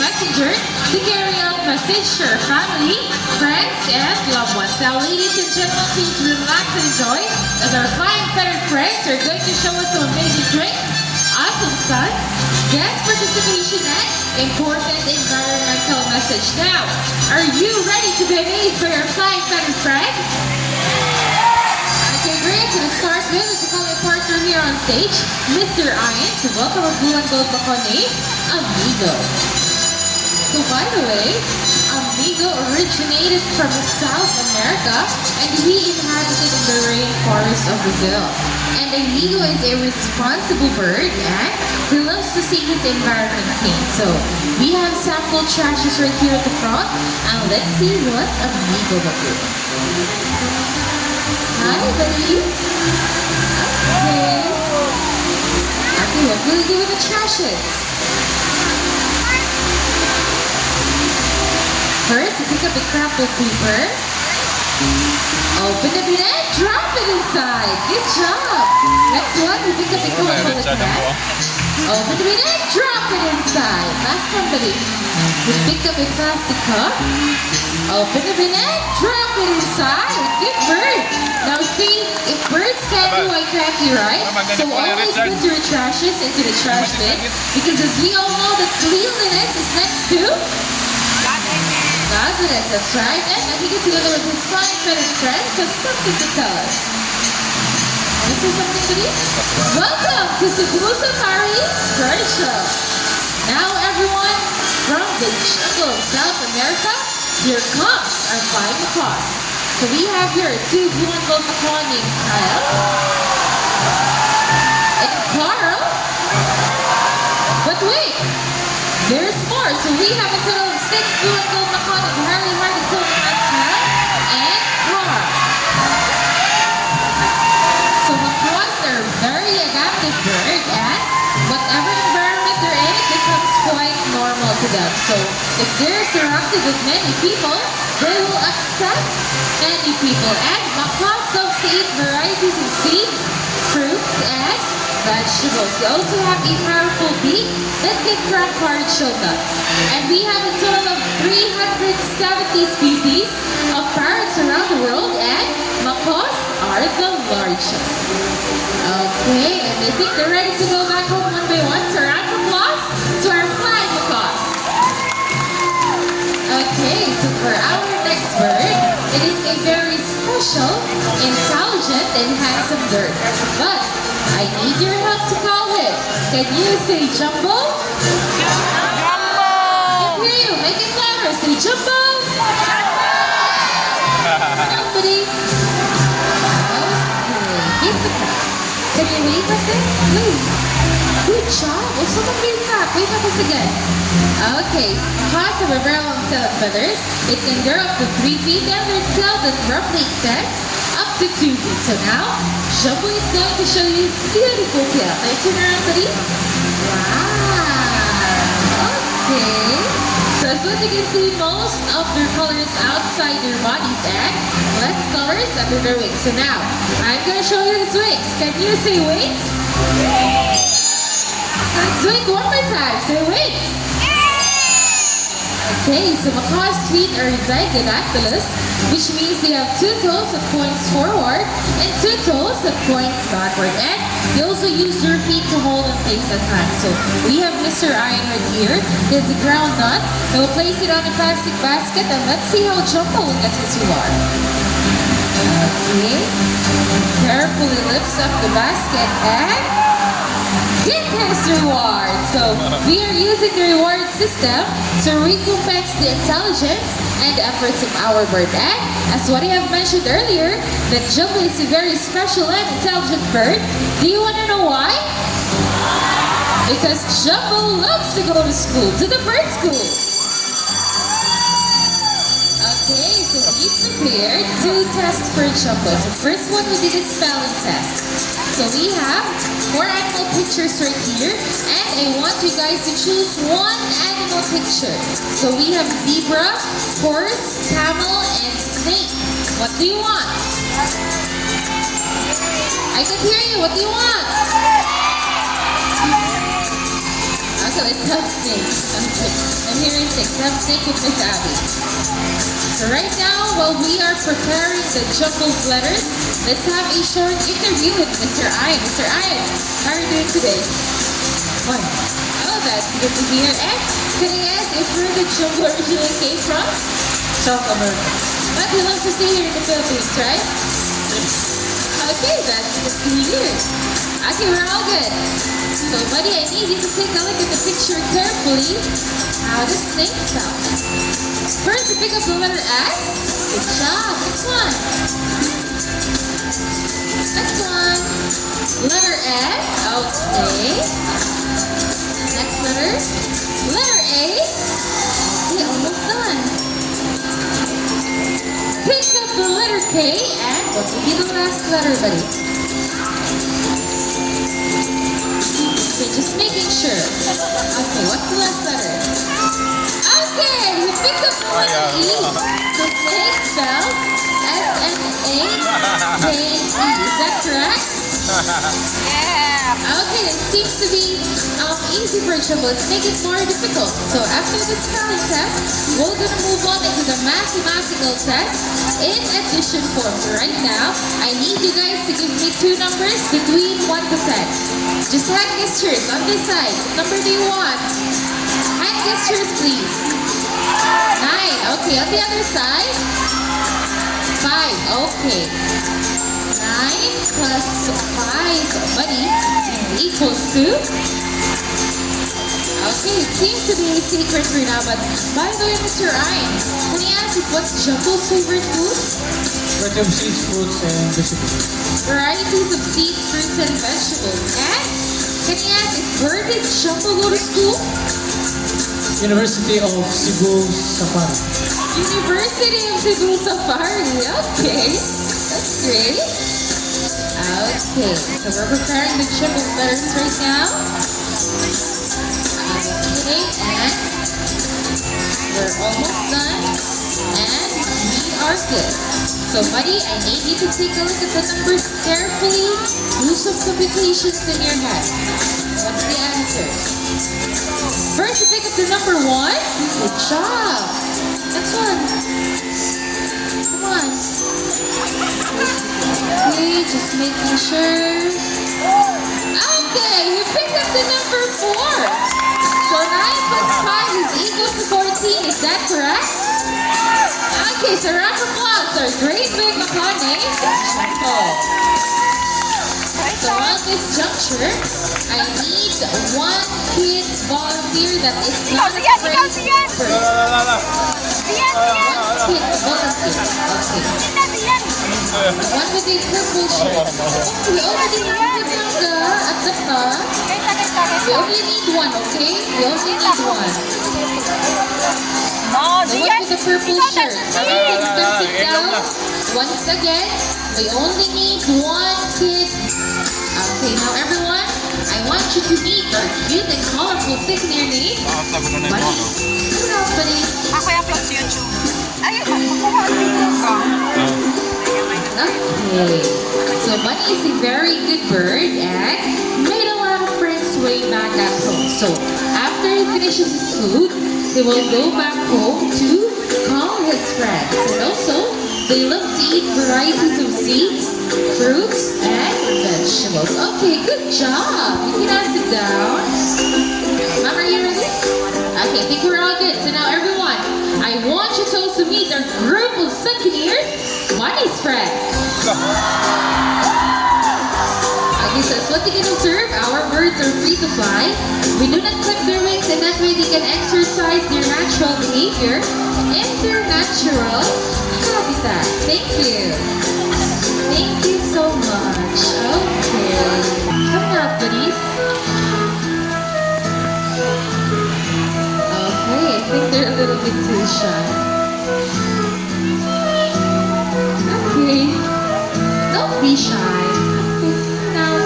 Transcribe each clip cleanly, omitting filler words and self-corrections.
messenger to carry out message to your family, friends, and loved ones. Now, ladies and gentlemen, please relax and enjoy as our flying feathered friends are going to show us some amazing drinks, awesome stunts, guest participation, and important environmental message. Now, are you ready to be amazed by our flying feathered friends? Okay, great. So to start with, let's call my partner here on stage, Mr. Ian, to welcome our blue and gold Bacone, Amigo. So by the way, Amigo originated from South America and he inhabited in the rainforest of Brazil. And Amigo is a responsible bird and he loves to see his environment clean. So we have sample trashes right here at the front and let's see what Amigo will do. Hi, buddy. Okay. Okay, what will you do with the trashes? First, you pick up the crumpled paper. Open the bin and drop it inside. Good job. Next one, you pick up the Coca-Cola can. Open the bin and drop it inside. Last one, buddy. You pick up a plastic cup. Open the bin and drop it inside. Good bird. Now see, if birds can't do, why can't you, right? So always put your trashes into the trash bin because as we all know that cleanliness is next to godliness, that's right. And I think it's together with his flying feathered friends has something to tell us. This is something to do? Welcome to Cebu Safari Bird Show. Now everyone, from the jungle of South America, here comes our flying macaws. So we have here two blue and gold macaw named Kyle and Carl. But wait, there's more. So we have a total of 6 blue and gold macaw named Harley, Hardy, Tony, Kyle, and Carl. So macaws are very adaptive bird and whatever environment they're in, it becomes quite normal to them. So if they're surrounded with many people, they will accept many people. And macaws love to eat varieties of seeds, fruits, and vegetables. They also have a powerful beak that can crack hard shell nuts. And we have a total of 370 species of parrots around the world, and macaws are the largest. Okay, and I think they're ready to go back home one by one. So round of applause to our flying macaws. Okay, so for our next bird, it is a very special, intelligent, and handsome bird. But I need your help to call it. Can you say Jumbo? Jumbo! I hear you. Make it louder. Say Jumbo! Somebody. Okay, give the clap. Can you wave at them? Wave. Good job. Well, someone wave clap. Wave at us again. Okay, macaws have a very long tail and feathers. It can grow up to 3 feet and their tail that roughly extends up to 2 feet. So now, Jumbo is going to show you his beautiful tail. Can I turn around, buddy? Wow. Okay. So as what you can see, most of their colors outside their bodies and less colors under their wings. So now, I'm going to show you his wings. Can you say wings? Let's do it one more time. Say wings. Okay, so macaws' feet are zygodactylous, which means they have 2 toes that points forward and 2 toes that points backward. And they also use their feet to hold and place at times. So we have Mr. Iron right here. He has a ground nut. He'll place it on a plastic basket and let's see how Jumbo will get his reward. Okay, carefully lifts up the basket and get his reward. So we are using the reward system to recompense the intelligence and efforts of our bird. And as what I have mentioned earlier, that Jumbo is a very special and intelligent bird. Do you want to know why? Because Jumbo loves to go to school, to the bird school. Okay, so we prepared 2 tests for Jumbo. So first one, we did a spelling test. So we have 4 animal pictures right here, and I want you guys to choose 1 animal picture. So we have zebra, horse, camel, and snake. What do you want? I can hear you. What do you want? so it's Hub Snake. Okay. I'm hearing six. Hub Snake with Miss Abby. So right now, while we are preparing the jumbled letters, let's have a short interview with Mr. Ian. Mr. Ian, how are you doing today? Fine. Oh, that's good to hear. And can I ask if where the jumble originally came from? South America. But he loves to stay here in the Philippines, right? Okay, that's good to hear. Okay, we're all good. So, buddy, I need you to take a look at the picture carefully. How the snake sounds. First, you pick up the letter S. Good job. Next one. Next one. Letter F. Okay. Next letter. Letter A. Okay, almost done. Pick up the letter K, and what will be the last letter, buddy? Okay, just making sure. Okay, what's the last letter? Okay, you picked up the letter E. So snake spells S-N-A-K-E. Is that correct? Yeah. Okay, it seems to be easy for jumble. Let's make it more difficult. So after the spelling test, we're gonna move on into the mathematical test in addition form. So right now, I need you guys to give me two numbers between 1 to 10. Just hand gestures on this side. What number do you want? Hand gestures, please. 9. Okay, on the other side. 5. Okay. 9 plus 5, buddy, is equals to... Okay, it seems to be a secret for now, but by the way, Mr. Ryan, can you ask if what's Jumble's favorite food? Variety of seeds, fruits, and vegetables. Varieties of seeds, fruits, and vegetables. And can you ask if where did Jumble go to school? University of Cebu Safari. University of Cebu Safari. Okay, that's great. Okay, so we're preparing the jumbled letters right now. Okay, and we're almost done. And we are good. So, buddy, I need you to take a look at the numbers carefully. Do some computations in your head. What's the answer? First, you pick up the number 1. Good job. Next one. Come on. Okay, just making sure. Okay, you picked up the number 4. So 9 plus 5 is equal to 14. Is that correct? Okay, so round of applause. Our great big McConaughey. So on this juncture, I need one kid volunteer that is not afraid. Siyan! One kid volunteer. Okay. One with a purple shirt. We already have it at the top. We only need one, okay? We only need one. No, The one with the purple shirt. Okay, let's sit down. Once again, we only need one kid. Okay, now everyone, I want you to meet our cute and colorful six-year name. Buddy. Who else, buddy? Ako yung upload sa YouTube. Ay, makukuha ang video ko. Okay, so Bunny is a very good bird and made a lot of friends way back at home. So after he finishes his food, he will go back home to call his friends. And also, they love to eat varieties of seeds, fruits, and vegetables. Okay, good job. You can now sit down. Mom, are you ready? Okay, I think we're all good. So now everyone, I want you to also meet our group of Sunkeneers, Bunny's friends. Okay, so as what you can observe, our birds are free to fly. We do not clip their wings, and that way they can exercise their natural behavior in their natural habitat. Thank you. Thank you so much. Okay. Come out, buddies. Okay, I think they're a little bit too shy. Okay. Don't be shy. Okay, now.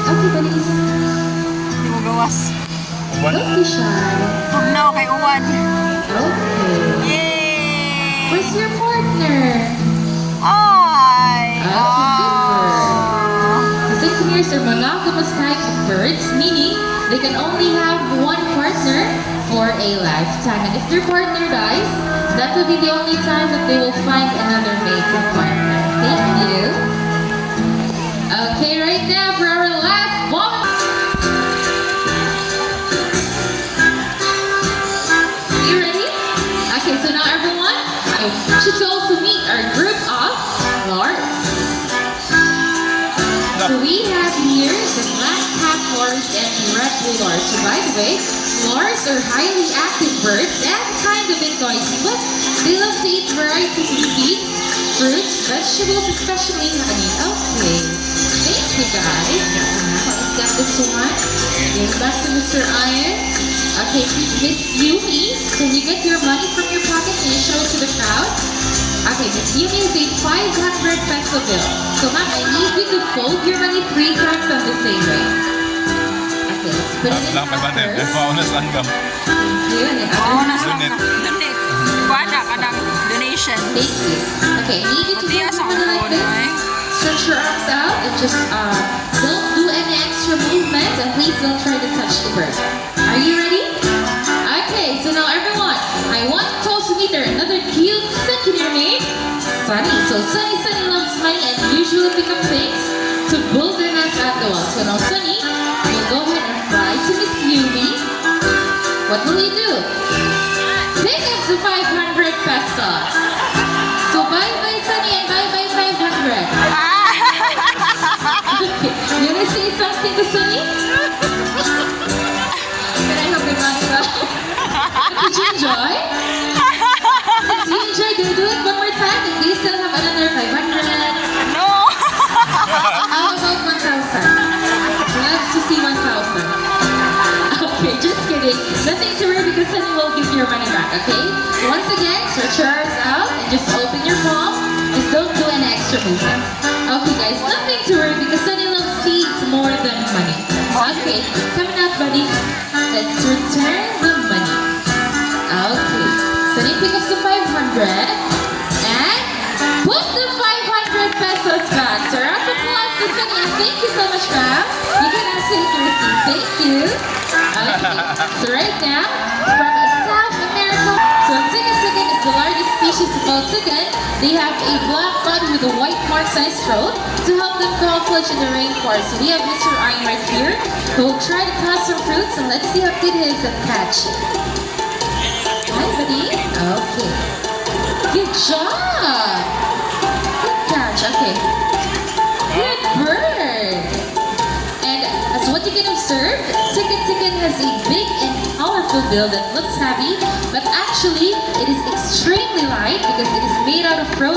Okay, buddies. Hindi mo gawas. Don't be shy. Huwag na, kay Uwan. Okay. Yay! Where's your partner? Ay! Okay, good bird. buccaneers are monogamous type of birds, meaning they can only have one partner for a lifetime. And if their partner dies, that will be the only time that they will find another mate and partner. Thank you. Okay, right now for our last one. You ready? Okay, so now everyone, I want you to also meet our group of lords. So we have here the black cap lords and the red blue lords. So by the way, lords are highly active birds and kind of bit noisy, but they love to eat varieties of seeds, fruits, vegetables, especially honey. Okay, thank you guys. Let's get this one. Give back to Mr. Iron. Okay, Miss Yumi, can you get your money from your pocket and you show it to the crowd? Okay, Miss Yumi is a 500 peso bill. So ma'am, I need you to fold your money 3 times on the same way. Okay, let's put it in Lang kay Baden, first. paunas langgam. Thank you. And the Oo, other nasa Donate. donate. Kuwada ka ng donation. Thank you. Okay, I need you to hold Matigas your ang money like phone, this. eh? Stretch your arms out and just don't do any extra movements and please don't try to touch the bird. Are you ready? Okay, so now everyone, I want to also meet another cute second name, Sunny. So Sunny loves money and usually pick up things to build their nest at the wall. So now Sunny will go ahead and fly to Miss Yumi. What will you do? Pick up the 500 pesos. So bye-bye Sunny and bye-bye 500. Okay, you wanna say something to Sunny? Can I have your money back? Did you enjoy? Did you enjoy? Do it one more time. And do you still have another 500? No! How about 1,000? Let's to see 1,000. Okay, just kidding. Nothing to worry because Sunny will give you your money back, okay? So once again, stretch your arms out and just open your palm. Just don't do any extra movements. Okay guys, nothing to worry because Sunny loves seeds more than money. Okay, coming up buddy. Let's return the money. Okay, Sunny pick up the 500 and put the 500 pesos back. So round of applause to Sunny and thank you so much ma'am. You can now take your receipt. Thank you. Okay, so right now, from South America, so chicken is the largest species of all chicken. They have a black body with a white marks on its throat to help them camouflage in the rainforest. So we have Mr. Iron right here who will try to toss some fruits and let's see how good he is at catching. Hi buddy. Okay. Good job. Good catch. Okay. Good bird. And as what you can observe, chicken has a big and powerful bill that looks heavy, but actually it is extremely light because it is made out of protein.